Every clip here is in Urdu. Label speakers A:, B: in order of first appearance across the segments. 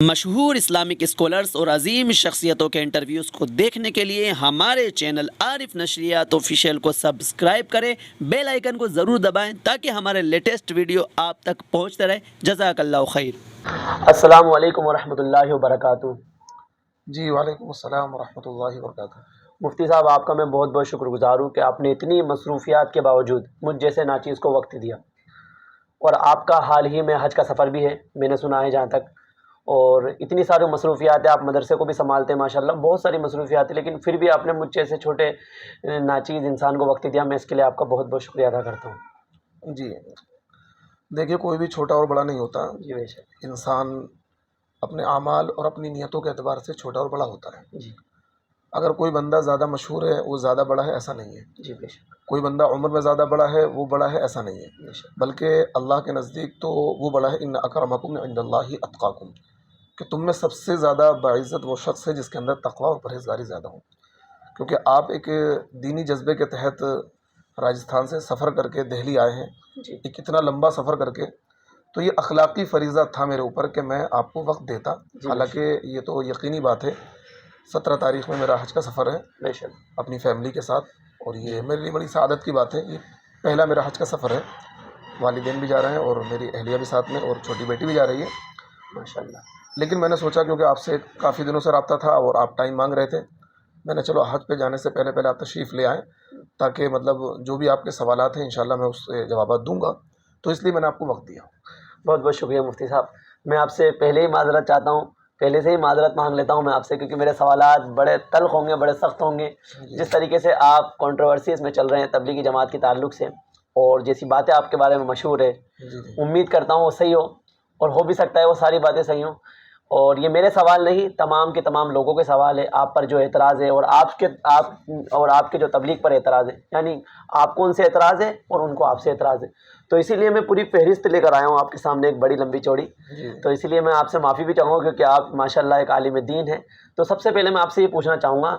A: مشہور اسلامک اسکالرز اور عظیم شخصیتوں کے انٹرویوز کو دیکھنے کے لیے ہمارے چینل عارف نشریات آفیشیل کو سبسکرائب کریں، بیل آئیکن کو ضرور دبائیں تاکہ ہمارے لیٹسٹ ویڈیو آپ تک پہنچتے رہے۔ جزاک اللہ خیر۔ السلام علیکم ورحمۃ اللہ وبرکاتہ۔
B: جی وعلیکم السلام ورحمۃ اللہ وبرکاتہ۔
A: مفتی صاحب، آپ کا میں بہت بہت شکر گزار ہوں کہ آپ نے اتنی مصروفیات کے باوجود مجھ جیسے ناچیز کو وقت دیا، اور آپ کا حال ہی میں حج کا سفر بھی ہے، میں نے سنا ہے جہاں تک، اور اتنی ساری مصروفیات ہیں، آپ مدرسے کو بھی سنبھالتے ہیں ماشاءاللہ، بہت ساری مصروفیات ہیں، لیکن پھر بھی آپ نے مجھ جیسے چھوٹے ناچیز انسان کو وقت دیا، میں اس کے لیے آپ کا بہت بہت شکریہ ادا کرتا ہوں۔
B: جی دیکھیے، کوئی بھی چھوٹا اور بڑا نہیں ہوتا،
A: جی بے شک۔
B: انسان اپنے اعمال اور اپنی نیتوں کے اعتبار سے چھوٹا اور بڑا ہوتا ہے۔
A: جی
B: اگر کوئی بندہ زیادہ مشہور ہے وہ زیادہ بڑا ہے، ایسا نہیں ہے۔
A: جی بے شک
B: کوئی بندہ عمر میں زیادہ بڑا ہے وہ بڑا ہے، ایسا نہیں ہے،
A: بے شک۔
B: بلکہ اللہ کے نزدیک تو وہ بڑا ہے، ان اکرمکم عند اللہ اتقاکم، کہ تم میں سب سے زیادہ باعزت وہ شخص ہے جس کے اندر تقوی اور پرہیزگاری زیادہ ہو۔ کیونکہ آپ ایک دینی جذبے کے تحت راجستھان سے سفر کر کے دہلی آئے ہیں،
A: جی
B: ایک اتنا لمبا سفر کر کے، تو یہ اخلاقی فریضہ تھا میرے اوپر کہ میں آپ کو وقت دیتا۔
A: جی
B: حالانکہ یہ تو یقینی بات ہے، 17 تاریخ میں میرا حج کا سفر ہے
A: بے شک۔
B: اپنی فیملی کے ساتھ، اور یہ میرے لیے بڑی سعادت کی بات ہے۔ یہ پہلا میرا حج کا سفر ہے، والدین بھی جا رہے ہیں اور میری اہلیہ بھی ساتھ میں، اور چھوٹی بیٹی بھی جا رہی ہے
A: ماشاءاللہ۔
B: لیکن میں نے سوچا کیونکہ آپ سے کافی دنوں سے رابطہ تھا اور آپ ٹائم مانگ رہے تھے، میں نے چلو حج پہ جانے سے پہلے پہلے آپ تشریف لے آئیں، تاکہ مطلب جو بھی آپ کے سوالات ہیں انشاءاللہ میں اس سے جوابات دوں گا، تو اس لیے میں نے آپ کو وقت دیا۔
A: بہت بہت شکریہ مفتی صاحب، میں آپ سے پہلے ہی معذرت چاہتا ہوں، پہلے سے ہی معذرت مانگ لیتا ہوں میں آپ سے، کیونکہ میرے سوالات بڑے تلخ ہوں گے، بڑے سخت ہوں گے۔ جس طریقے سے آپ کنٹروورسیز میں چل رہے ہیں تبلیغی جماعت کے تعلق سے، اور جیسی باتیں آپ کے بارے میں مشہور ہے،
B: جی
A: امید کرتا ہوں وہ صحیح ہو، اور ہو بھی سکتا ہے وہ ساری باتیں صحیح ہوں۔ اور یہ میرے سوال نہیں، تمام کے تمام لوگوں کے سوال ہے آپ پر جو اعتراض ہے، اور آپ کے جو تبلیغ پر اعتراض ہے، یعنی آپ کو ان سے اعتراض ہے اور ان کو آپ سے اعتراض ہے، تو اسی لیے میں پوری فہرست لے کر آیا ہوں آپ کے سامنے، ایک بڑی لمبی چوڑی۔
B: جی
A: تو اسی لیے میں آپ سے معافی بھی چاہوں گا، کیونکہ آپ ماشاءاللہ ایک عالم دین ہیں۔ تو سب سے پہلے میں آپ سے یہ پوچھنا چاہوں گا،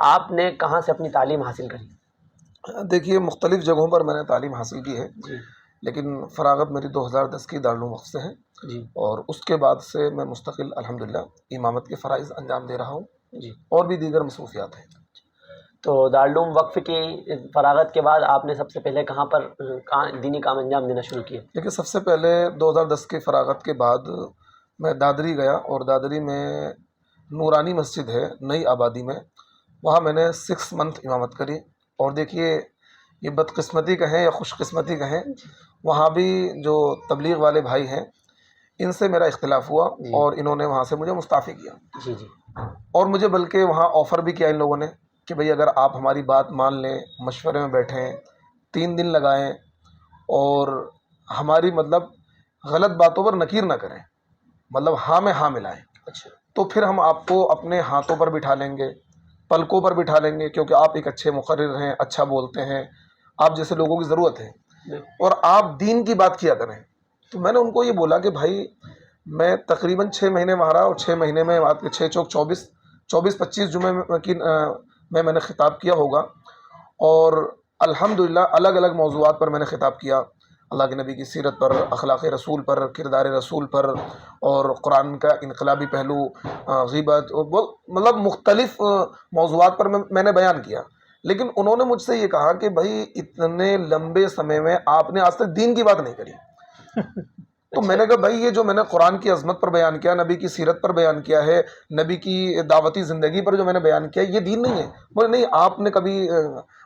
A: آپ نے کہاں سے اپنی تعلیم حاصل کری؟
B: دیکھیے، مختلف جگہوں پر میں نے تعلیم حاصل کی ہے،
A: جی
B: لیکن فراغت میری 2010 کی دارالعلوم وقف سے ہے،
A: جی
B: اور اس کے بعد سے میں مستقل الحمدللہ امامت کے فرائض انجام دے رہا ہوں،
A: جی۔
B: اور بھی دیگر مصروفیات ہیں۔
A: تو دارالعلوم وقف کی فراغت کے بعد آپ نے سب سے پہلے کہاں پر دینی کام انجام دینا شروع کیا؟
B: لیکن سب سے پہلے 2010 کے فراغت کے بعد میں دادری گیا، اور دادری میں نورانی مسجد ہے نئی آبادی میں، وہاں میں نے 6 منتھ امامت کری۔ اور دیکھیے، یہ بدقسمتی کہیں یا خوش قسمتی کہیں، وہاں بھی جو تبلیغ والے بھائی ہیں ان سے میرا اختلاف ہوا،
A: جی
B: اور انہوں نے وہاں سے مجھے مستعفی کیا،
A: جی جی
B: اور مجھے بلکہ وہاں آفر بھی کیا ان لوگوں نے کہ بھئی اگر آپ ہماری بات مان لیں، مشورے میں بیٹھیں، 3 دن لگائیں، اور ہماری مطلب غلط باتوں پر نکیر نہ کریں، مطلب ہاں میں ہاں ملائیں،
A: اچھا
B: تو پھر ہم آپ کو اپنے ہاتھوں پر بٹھا لیں گے، پلکوں پر بٹھا لیں گے، کیونکہ آپ ایک اچھے مقرر ہیں، اچھا بولتے ہیں، آپ جیسے لوگوں کی ضرورت ہے، اور آپ دین کی بات کیا کریں۔ تو میں نے ان کو یہ بولا کہ بھائی، میں تقریباً 6 مہینے وہاں رہا، اور 6 مہینے میں آپ کے 6 چوک 24 جمعے کی میں نے خطاب کیا ہوگا، اور الحمدللہ الگ الگ موضوعات پر میں نے خطاب کیا، اللہ کے نبی کی سیرت پر، اخلاق رسول پر، کردار رسول پر، اور قرآن کا انقلابی پہلو، غیبت، مطلب مختلف موضوعات پر میں نے بیان کیا۔ لیکن انہوں نے مجھ سے یہ کہا کہ بھائی، اتنے لمبے سمے میں آپ نے آج تک دین کی بات نہیں کری۔ تو میں نے کہا بھائی، یہ جو میں نے قرآن کی عظمت پر بیان کیا، نبی کی سیرت پر بیان کیا ہے، نبی کی دعوتی زندگی پر جو میں نے بیان کیا، یہ دین نہیں ہے۔ بولے نہیں، آپ نے کبھی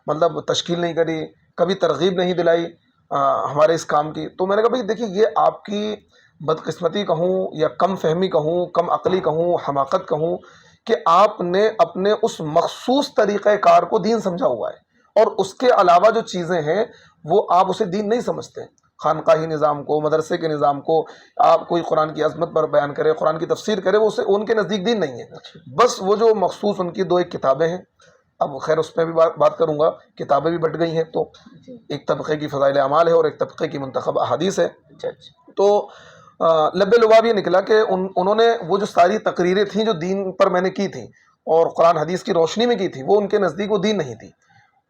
B: مطلب تشکیل نہیں کری، کبھی ترغیب نہیں دلائی ہمارے اس کام کی۔ تو میں نے کہا بھائی دیکھیے، یہ آپ کی بدقسمتی کہوں یا کم فہمی کہوں، کم عقلی کہوں، حماقت کہوں، کہ آپ نے اپنے اس مخصوص طریقہ کار کو دین سمجھا ہوا ہے، اور اس کے علاوہ جو چیزیں ہیں وہ آپ اسے دین نہیں سمجھتے۔ خانقاہی نظام کو، مدرسے کے نظام کو، آپ کوئی قرآن کی عظمت پر بیان کرے، قرآن کی تفسیر کرے، وہ اسے ان کے نزدیک دین نہیں ہے۔ بس وہ جو مخصوص ان کی 2 ایک کتابیں ہیں، اب خیر اس پہ بھی بات کروں گا، کتابیں بھی بٹ گئی ہیں، تو ایک طبقے کی فضائل اعمال ہے اور ایک طبقے کی منتخب احادیث ہے۔ تو لبے لباب یہ نکلا کہ انہوں نے وہ جو ساری تقریریں تھیں جو دین پر میں نے کی تھیں اور قرآن حدیث کی روشنی میں کی تھی، وہ ان کے نزدیک وہ دین نہیں تھی۔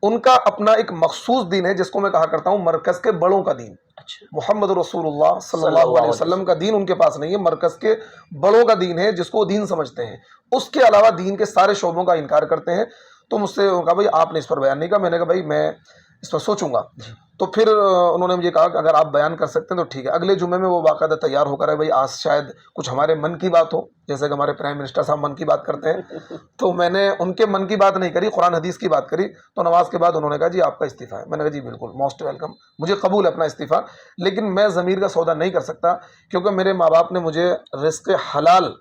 B: ان کا اپنا ایک مخصوص دین ہے جس کو میں کہا کرتا ہوں مرکز کے بڑوں کا دین.
A: اچھا.
B: محمد رسول اللہ صلی اللہ علیہ وسلم کا دین ان کے پاس نہیں ہے، مرکز کے بڑوں کا دین ہے جس کو وہ دین سمجھتے ہیں. اس کے علاوہ دین کے سارے شعبوں کا انکار کرتے ہیں. تو مجھ سے کہا بھائی آپ نے اس پر بیان نہیں کہا. میں نے کہا بھائی میں اس پر سوچوں گا. تو پھر انہوں نے مجھے کہا کہ اگر آپ بیان کر سکتے ہیں تو ٹھیک ہے. اگلے جمعے میں وہ باقاعدہ تیار ہو کر ہے بھائی آج شاید کچھ ہمارے من کی بات ہو، جیسے کہ ہمارے پرائم منسٹر صاحب من کی بات کرتے ہیں. تو میں نے ان کے من کی بات نہیں کری، قرآن حدیث کی بات کری. تو نماز کے بعد انہوں نے کہا جی آپ کا استعفیٰ ہے. میں نے کہا جی بالکل موسٹ ویلکم، مجھے قبول ہے اپنا استعفیٰ، لیکن میں ضمیر کا سودا نہیں کر سکتا کیونکہ میرے ماں باپ نے مجھے رزق حلال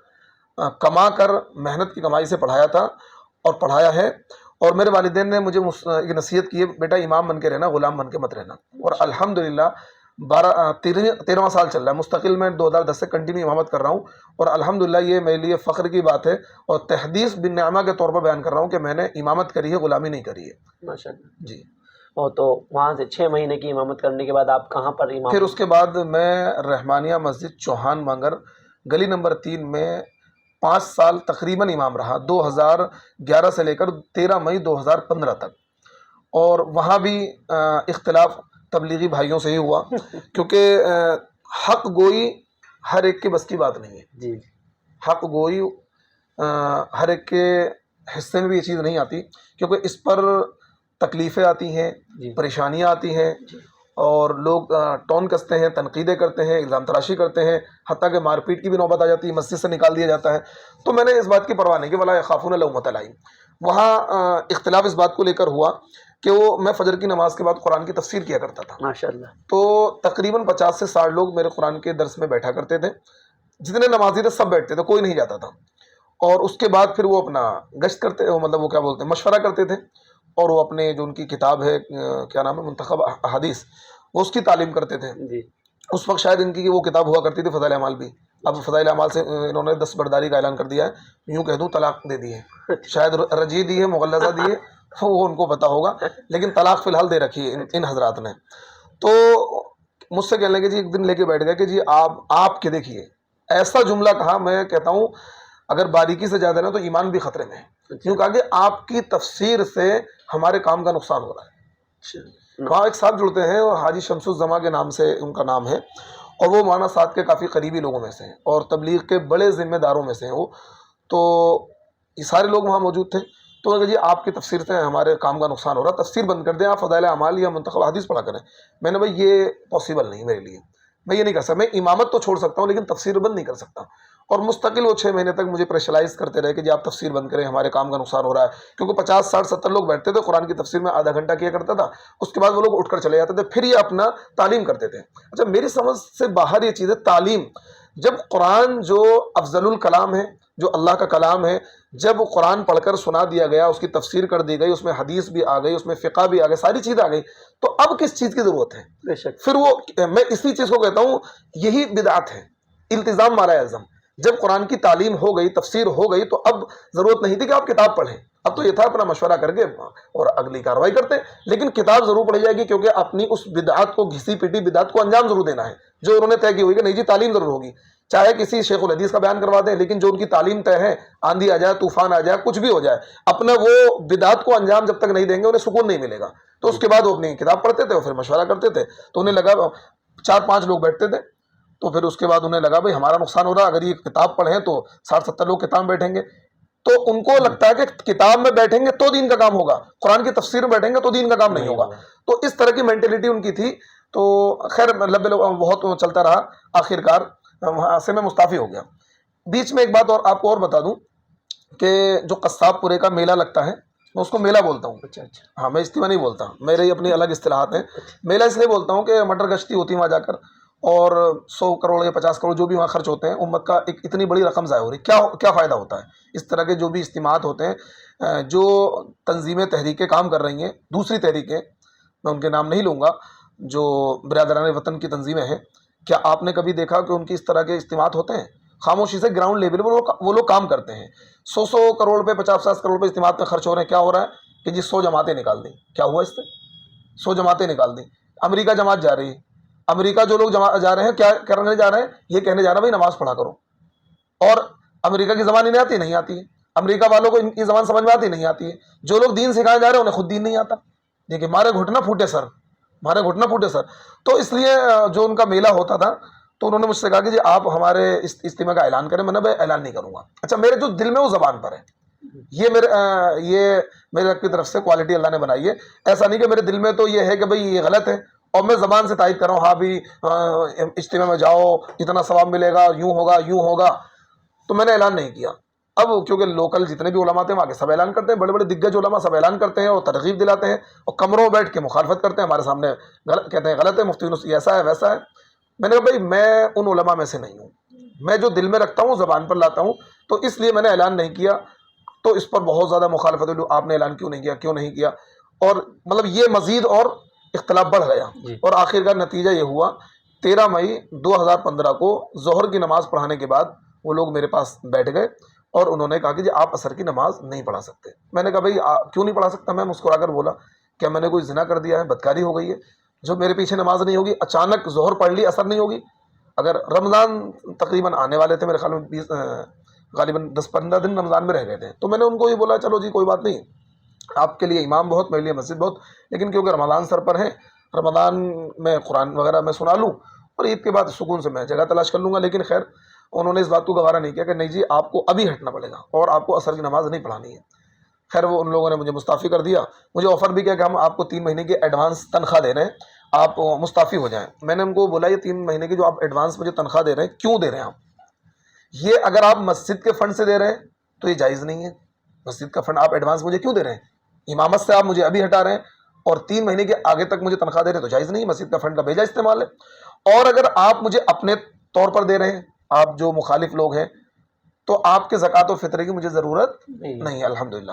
B: کما کر محنت کی کمائی سے پڑھایا تھا اور پڑھایا ہے. اور میرے والدین نے مجھے ایک نصیحت کی ہے، بیٹا امام بن کے رہنا، غلام بن کے مت رہنا. اور الحمدللہ 13واں سال چل رہا ہے، مستقل میں 2010 سے کنٹینیو امامت کر رہا ہوں. اور الحمدللہ یہ میرے لیے فخر کی بات ہے اور تحدیث بن نعمہ کے طور پر بیان کر رہا ہوں کہ میں نے امامت کری ہے، غلامی نہیں کری ہے.
A: ماشاء اللہ
B: جی.
A: اور تو وہاں سے 6 مہینے کی امامت کرنے کے بعد آپ کہاں پر امام؟
B: پھر اس کے بعد میں رحمانیہ مسجد چوہان مانگر گلی نمبر 3 میں 5 سال تقریباً امام رہا، 2011 سے لے کر 13 مئی 2015 تک. اور وہاں بھی اختلاف تبلیغی بھائیوں سے ہی ہوا کیونکہ حق گوئی ہر ایک کے بس کی بات نہیں ہے.
A: جی.
B: حق گوئی ہر ایک کے حصے میں بھی یہ چیز نہیں آتی کیونکہ اس پر تکلیفیں آتی ہیں،
A: جی.
B: پریشانیاں آتی ہیں اور لوگ ٹون کستے ہیں، تنقیدیں کرتے ہیں، الزام تراشی کرتے ہیں، حتیٰ کہ مار پیٹ کی بھی نوبت آ جاتی ہے، مسجد سے نکال دیا جاتا ہے. تو میں نے اس بات کی پرواہ نہیں کہ ولا یخافون لومۃ لائم. وہاں اختلاف اس بات کو لے کر ہوا کہ میں فجر کی نماز کے بعد قرآن کی تفسیر کیا کرتا تھا.
A: ماشاء اللہ.
B: تو تقریباً 50 سے 60 لوگ میرے قرآن کے درس میں بیٹھا کرتے تھے. جتنے نمازی تھے سب بیٹھتے تھے، کوئی نہیں جاتا تھا. اور اس کے بعد پھر وہ اپنا گشت کرتے، مطلب وہ کیا بولتے ہیں، مشورہ کرتے تھے. اور وہ اپنے جو ان کی کتاب ہے کیا نام ہے، منتخب احادیث، وہ اس کی تعلیم کرتے تھے.
A: جی.
B: اس وقت شاید ان کی وہ کتاب ہوا کرتی تھی فضائل اعمال بھی. اب فضائل اعمال سے انہوں نے 10 برداری کا اعلان کر دیا ہے، یوں کہہ دوں طلاق دے دی ہے. شاید رجی دی ہے، مغلظہ دی ہے، وہ ان کو پتا ہوگا، لیکن طلاق فی الحال دے رکھی ہے ان حضرات نے. تو مجھ سے کہنے لگے جی، ایک دن لے کے بیٹھ گئے کہ جی آپ کے دیکھیے ایسا جملہ کہا، میں کہتا ہوں اگر باریکی سے زیادہ نہ تو ایمان بھی خطرے میں ہے. کیوں کہا کہ آپ کی تفسیر سے ہمارے کام کا نقصان ہو رہا ہے. وہاں ایک صاحب جڑتے ہیں، حاجی شمس الزما کے نام سے ان کا نام ہے، اور وہ مولانا سعد کے کافی قریبی لوگوں میں سے ہیں اور تبلیغ کے بڑے ذمہ داروں میں سے ہیں وہ. تو یہ سارے لوگ وہاں موجود تھے. تو میں کہ جی آپ کی تفسیر سے ہمارے کام کا نقصان ہو رہا، تفسیر بند کر دیں، آپ فضائل اعمال یا منتخب حدیث پڑھا کریں. میں نے بھائی یہ پاسبل نہیں میرے لیے، میں یہ نہیں کر سکتا. میں امامت تو چھوڑ سکتا ہوں لیکن تفسیر بند نہیں کر سکتا. اور مستقل وہ 6 مہینے تک مجھے پریشرائز کرتے رہے کہ جی آپ تفسیر بند کریں، ہمارے کام کا نقصان ہو رہا ہے. کیونکہ 50 60 70 لوگ بیٹھتے تھے، قرآن کی تفسیر میں آدھا گھنٹہ کیا کرتا تھا، اس کے بعد وہ لوگ اٹھ کر چلے جاتے تھے، پھر یہ اپنا تعلیم کرتے تھے. اچھا، میری سمجھ سے باہر یہ چیز ہے تعلیم. جب قرآن جو افضل الکلام ہے، جو اللہ کا کلام ہے، جب قرآن پڑھ کر سنا دیا گیا، اس کی تفسیر کر دی گئی، اس میں حدیث بھی آ گئی، اس میں فقہ بھی آ گئی، ساری چیزیں آ گئی، تو اب کس چیز کی ضرورت ہے؟
A: بے شک.
B: پھر وہ میں اسی چیز کو کہتا ہوں، یہی بدعت ہے، التزام مالا الزم. جب قرآن کی تعلیم ہو گئی، تفسیر ہو گئی، تو اب ضرورت نہیں تھی کہ آپ کتاب پڑھیں. اب تو یہ تھا اپنا مشورہ کر کے اور اگلی کارروائی کرتے. لیکن کتاب ضرور پڑھی جائے گی کیونکہ اپنی اس بدعت کو، گھسی پیٹی بدعت کو انجام ضرور دینا ہے جو انہوں نے طے کی ہوئی کہ نہیں جی تعلیم ضرور ہوگی. چاہے کسی شیخ الحدیث کا بیان کروا دیں، لیکن جو ان کی تعلیم طے ہے، آندھی آ جائے، طوفان آ جائے، کچھ بھی ہو جائے، اپنا وہ بدعت کو انجام جب تک نہیں دیں گے انہیں سکون نہیں ملے گا. تو اس کے بعد وہ اپنی کتاب پڑھتے تھے اور پھر مشورہ کرتے تھے. تو انہیں لگا 4 5 لوگ بیٹھتے تھے، تو پھر اس کے بعد انہیں لگا بھائی ہمارا نقصان ہو رہا، اگر یہ کتاب پڑھیں تو 60 70 لوگ کتاب میں بیٹھیں گے. تو ان کو لگتا ہے کہ کتاب میں بیٹھیں گے تو دین کا کام ہوگا، قرآن کی تفسیر میں بیٹھیں گے تو دین کا کام نہیں ہوگا. تو اس طرح کی مینٹلٹی ان کی تھی. تو خیر بہت چلتا رہا، آخر کار وہاں سے میں مستعفی ہو گیا. بیچ میں ایک بات اور آپ کو اور بتا دوں کہ جو قصاب پورے کا میلہ لگتا ہے، میں اس کو میلہ بولتا ہوں.
A: اچھا.
B: ہاں، میں اجتماع نہیں بولتا، میرے اپنی الگ اصطلاحات ہیں. میلہ اس لیے بولتا ہوں کہ مٹر گشتی ہوتی ہے وہاں جا کر، اور 100 کروڑ یا 50 کروڑ جو بھی وہاں خرچ ہوتے ہیں، امت کا ایک اتنی بڑی رقم ضائع ہو رہی ہے. کیا فائدہ ہوتا ہے اس طرح کے جو بھی اجتماعات ہوتے ہیں؟ جو تنظیمیں، تحریکیں کام کر رہی ہیں، دوسری تحریکیں، میں ان کے نام نہیں لوں گا، جو برادران وطن کی تنظیمیں ہیں، کیا آپ نے کبھی دیکھا کہ ان کی اس طرح کے اجتماعات ہوتے ہیں؟ خاموشی سے گراؤنڈ لیول پر وہ لوگ کام کرتے ہیں. 100 کروڑ پہ، 50 کروڑ پہ اجتماعات میں خرچ ہو رہے ہیں. کیا ہو رہا ہے کہ جی 100 جماعتیں نکال دیں. کیا ہوا اس سے؟ 100 جماعتیں نکال دیں. امریکہ جماعت جا رہی ہے، امریکہ جو لوگ جا رہے ہیں کیا کرنے جا رہے ہیں؟ یہ کہنے جا رہے ہیں بھائی نماز پڑھا کرو. اور امریکہ کی زبان انہیں نہیں آتی ہے، امریکہ والوں کو ان کی زبان سمجھ میں آتی نہیں آتی ہے. جو لوگ دین سکھانے جا رہے ہیں انہیں خود دین نہیں آتا. جی کہ مارے گھٹنا پھوٹے سر، مارے گھٹنا پھوٹے سر. تو اس لیے جو ان کا میلہ ہوتا تھا تو انہوں نے مجھ سے کہا کہ جی آپ ہمارے اجتماع کا اعلان کریں. میں نے اعلان نہیں کروں گا. اچھا میرے جو دل میں وہ زبان پر ہے، یہ میرے رب کی طرف سے کوالٹی اللہ نے بنائی ہے. ایسا نہیں کہ میرے دل میں تو یہ ہے کہ بھئی یہ غلط ہے اور میں زبان سے تائید کر رہا ہوں ہاں بھی اجتماع میں جاؤ اتنا ثواب ملے گا، یوں ہوگا یوں ہوگا. تو میں نے اعلان نہیں کیا. اب کیونکہ لوکل جتنے بھی علماء تھے وہاں کے سب اعلان کرتے ہیں، بڑے بڑے دگج علماء سب اعلان کرتے ہیں اور ترغیب دلاتے ہیں اور کمروں میں بیٹھ کے مخالفت کرتے ہیں ہمارے سامنے، کہتے ہیں غلط ہے، مفتی یونس ایسا ہے ویسا ہے. میں نے کہا بھائی میں ان علماء میں سے نہیں ہوں، میں جو دل میں رکھتا ہوں زبان پر لاتا ہوں. تو اس لیے میں نے اعلان نہیں کیا. تو اس پر بہت زیادہ مخالفت ہوئی، آپ نے اعلان کیوں نہیں کیا، کیوں نہیں کیا. اور مطلب یہ مزید اور اختلاف بڑھ گیا اور آخر کا نتیجہ یہ ہوا 13 مئی 2015 کو ظہر کی نماز پڑھانے کے بعد وہ لوگ میرے پاس بیٹھ گئے اور انہوں نے کہا کہ جی آپ عصر کی نماز نہیں پڑھا سکتے. میں نے کہا بھائی کیوں نہیں پڑھا سکتا؟ میں مسکرا کر بولا کیا میں نے کوئی زنا کر دیا ہے، بدکاری ہو گئی ہے جو میرے پیچھے نماز نہیں ہوگی؟ اچانک ظہر پڑھ لی عصر نہیں ہوگی؟ اگر رمضان تقریباً آنے والے تھے میرے خیال میں غالباً 10-15 دن رمضان میں رہ گئے تھے. تو میں نے ان کو یہ بولا چلو جی کوئی بات نہیں، آپ کے لیے امام بہت، میرے لیے مسجد بہت، لیکن کیونکہ رمضان سر پر ہے، رمضان میں قرآن وغیرہ میں سنا لوں اور عید کے بعد سکون سے میں جگہ تلاش کر لوں گا. لیکن خیر انہوں نے اس بات کو گوارا نہیں کیا کہ نہیں جی آپ کو ابھی ہٹنا پڑے گا اور آپ کو عصر کی نماز نہیں پڑھانی ہے. خیر وہ ان لوگوں نے مجھے مستعفی کر دیا. مجھے آفر بھی کیا کہ ہم آپ کو 3 مہینے کی ایڈوانس تنخواہ دے رہے ہیں، آپ مستعفی ہو جائیں. میں نے ان کو بولا یہ 3 مہینے کی جو آپ ایڈوانس مجھے تنخواہ دے رہے ہیں کیوں دے رہے ہیں آپ؟ یہ اگر آپ مسجد کے فنڈ سے دے رہے ہیں تو یہ جائز نہیں ہے. مسجد کا فنڈ آپ ایڈوانس مجھے کیوں دے رہے ہیں؟ امامت سے آپ مجھے ابھی ہٹا رہے ہیں اور 3 مہینے کے آگے تک مجھے تنخواہ دے رہے ہیں تو جائز نہیں ہے. مسجد کا فنڈ کا بیجا استعمال ہے. اور اگر آپ مجھے اپنے طور پر دے رہے ہیں، آپ جو مخالف لوگ ہیں، تو آپ کے زکوٰۃ و فطرے کی مجھے ضرورت نہیں ہے الحمدللہ.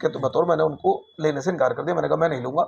B: کے بطور. میں نے ان کو لینے سے انکار کر دیا. میں نے کہا میں نہیں لوں گا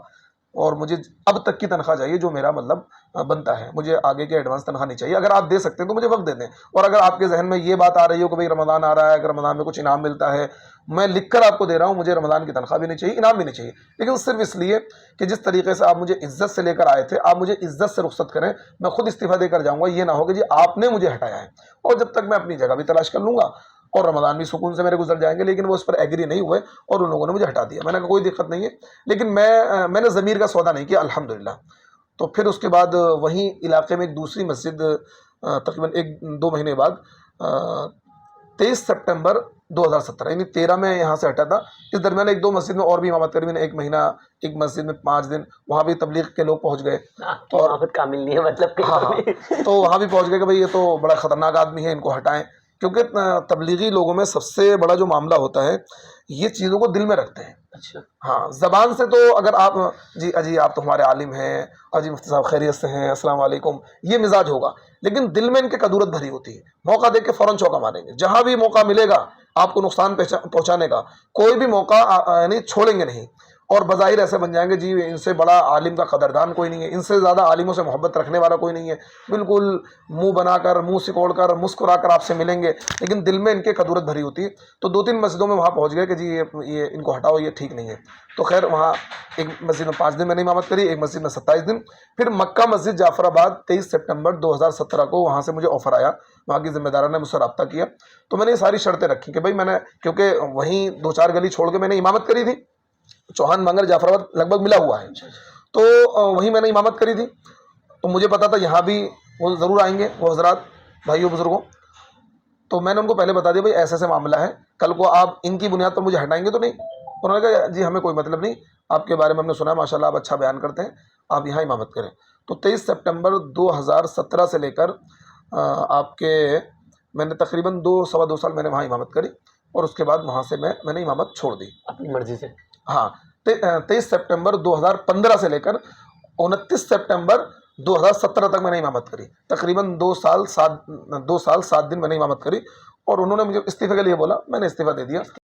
B: اور مجھے اب تک کی تنخواہ چاہیے جو میرا مطلب بنتا ہے، مجھے آگے کے ایڈوانس تنخواہ نہیں چاہیے. اگر آپ دے سکتے ہیں تو مجھے وقت دے دیں. اور اگر آپ کے ذہن میں یہ بات آ رہی ہو کہ بھائی رمضان آ رہا ہے، اگر رمضان میں کچھ انعام ملتا ہے، میں لکھ کر آپ کو دے رہا ہوں، مجھے رمضان کی تنخواہ بھی نہیں چاہیے، انعام بھی نہیں چاہیے، لیکن صرف اس لیے کہ جس طریقے سے آپ مجھے عزت سے لے کر آئے تھے آپ مجھے عزت سے رخصت کریں. میں خود استعفیٰ دے کر جاؤں گا، یہ نہ ہو کہ جی آپ نے مجھے ہٹایا ہے. اور جب تک میں اپنی جگہ بھی تلاش کر لوں گا اور رمضان بھی سکون سے میرے گزر جائیں گے. لیکن وہ اس پر ایگری نہیں ہوئے اور ان لوگوں نے مجھے ہٹا دیا. میں نے کہا کوئی دقت نہیں ہے، لیکن میں نے ضمیر کا سودا نہیں کیا الحمدللہ. تو پھر اس کے بعد وہیں علاقے میں ایک دوسری مسجد تقریباً 1-2 مہینے بعد 23 سپٹمبر 2017 یعنی 13 میں یہاں سے ہٹا تھا. اس درمیان 1-2 مسجد میں اور بھی امامت کری میں نے، 1 مہینہ ایک مسجد میں 5 دن، وہاں بھی تبلیغ کے لوگ پہنچ گئے.
A: اور کامل نہیں ہے مطلب
B: تو وہاں بھی پہنچ گئے کہ بھائی یہ تو بڑا خطرناک آدمی ہے، ان کو ہٹائیں. کیونکہ تبلیغی لوگوں میں سب سے بڑا جو معاملہ ہوتا ہے یہ چیزوں کو دل میں رکھتے ہیں.
A: اچھا
B: ہاں زبان سے تو اگر آپ جی اجی آپ تو ہمارے عالم ہیں، اور جی مفتی صاحب خیریت سے ہیں، السلام علیکم، یہ مزاج ہوگا. لیکن دل میں ان کے کدورت بھری ہوتی ہے. موقع دیکھ کے فوراً چوکا ماریں گے. جہاں بھی موقع ملے گا آپ کو نقصان پہنچانے کا، کوئی بھی موقع یعنی چھوڑیں گے نہیں. اور بظاہر ایسے بن جائیں گے جی ان سے بڑا عالم کا قدردان کوئی نہیں ہے، ان سے زیادہ عالموں سے محبت رکھنے والا کوئی نہیں ہے. بالکل منہ بنا کر، منہ سکوڑ کر، مسکرا کر آپ سے ملیں گے، لیکن دل میں ان کے کدورت بھری ہوتی ہے. تو 2-3 مسجدوں میں وہاں پہنچ گئے کہ جی یہ ان کو ہٹاؤ، یہ ٹھیک نہیں ہے. تو خیر وہاں ایک مسجد میں 5 دن میں نے امامت کری، ایک مسجد میں 27 دن. پھر مکہ مسجد جعفر آباد 23 سپٹمبر 2017 کو وہاں سے مجھے آفر آیا. وہاں کی ذمہ داروں نے مجھ سے رابطہ کیا. تو میں نے یہ ساری شرطیں رکھی کہ بھائی میں نے، کیونکہ وہیں 2-4 گلی چھوڑ کے میں نے امامت کری تھی، چوہان منگر جعفر آباد لگ بھگ ملا ہوا ہے، تو وہیں میں نے امامت کری تھی. تو مجھے پتا تھا یہاں بھی وہ ضرور آئیں گے وہ حضرات بھائیوں بزرگوں. تو میں نے ان کو پہلے بتا دیا بھائی ایسے ایسے معاملہ ہے، کل کو آپ ان کی بنیاد پر مجھے ہٹائیں گے تو نہیں. انہوں نے کہا جی ہمیں کوئی مطلب نہیں، آپ کے بارے میں ہم نے سنا ہے ماشاء اللہ آپ اچھا بیان کرتے ہیں، آپ یہاں امامت کریں. تو 23 سپٹمبر 2017 سے لے کر آپ کے میں نے تقریباً 2-2.25 سال میں نے وہاں امامت کری. اور اس کے بعد وہاں سے میں نے امامت چھوڑ دی
A: اپنی مرضی سے.
B: ہاں 23 سپٹمبر 2015 سے لے کر 29 سپٹمبر 2017 تک میں نے امامت کری. تقریباً 2 سال 7 دن میں نے امامت کری. اور انہوں نے مجھے استعفے کے لیے بولا، میں نے استعفیٰ دے دیا.